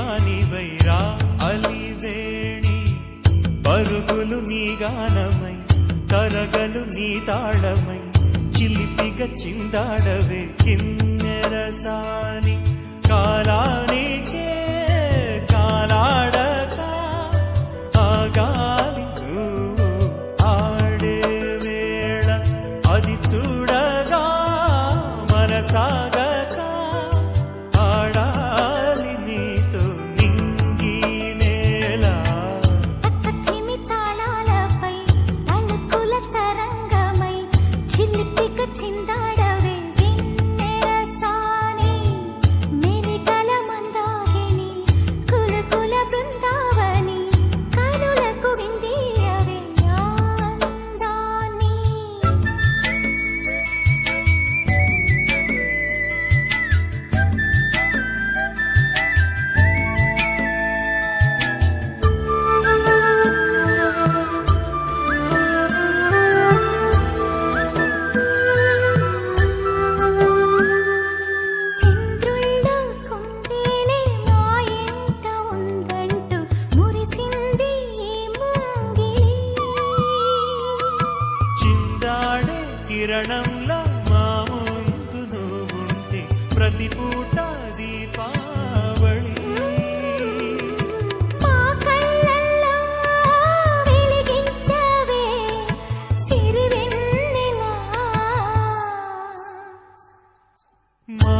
దానివైరా అలివేణి పరుగులు నీ గానమై కరగలు నీ తాళమై చిలిపిగా చిందాడవే కిన్నెరసాని కాలానికే కాలాడక ఆగాలి నువ్వు ఆడే వేళ అది చూడగా మనసాగక ఆడాలి నీతో నింగి నేల తక్కకిమి తాళాలపై అణుకుల తరంగమై చిలిపిక చిందాడవే గిన్నెరసాని మెరికల మందాకిని కులకుల బృందావని కనులకు విందియవే ఆనందాన్ని చంద్రుల్లో కుందేలే మా ఇంట ఉందంటూ మురిసింది ఈ ముంగిలి చిందాడే కిరణంలా మా ముందు నువ్వుంటే ప్రతి పూట దీపావళి మా కళ్ళల్లో వెలిగించవే సిరివెన్నెలా మా